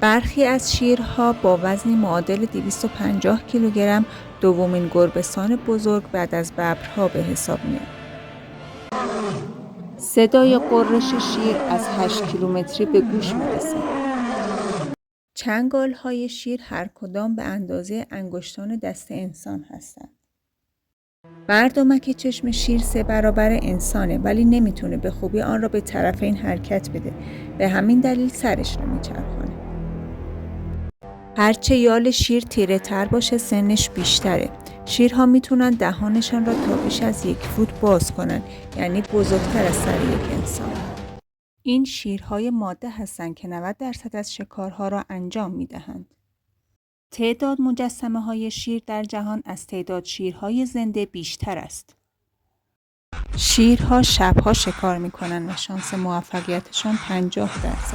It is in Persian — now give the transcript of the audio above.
برخی از شیرها با وزنی معادل 250 کیلوگرم دومین گربه‌سان بزرگ بعد از ببرها به حساب میاد. صدای غرش شیر از 8 کیلومتری به گوش میرسه. چنگال‌های شیر هر کدام به اندازه انگشتان دست انسان هستند. مردمک چشم شیر 3 برابر انسانه ولی نمیتونه به خوبی آن را به طرفین حرکت بده. به همین دلیل سرش رو میچرخونه. هرچه یال شیر تیره تر باشه سنش بیشتره. شیرها میتونن دهانشان را تا بیش از 1 فوت باز کنن، یعنی بزرگتر از سر یک انسان. این شیرهای ماده هستند که 90% از شکارها را انجام میدهند. تعداد مجسمه‌های شیر در جهان از تعداد شیرهای زنده بیشتر است. شیرها شبها شکار میکنن و شانس موفقیتشان 50% است.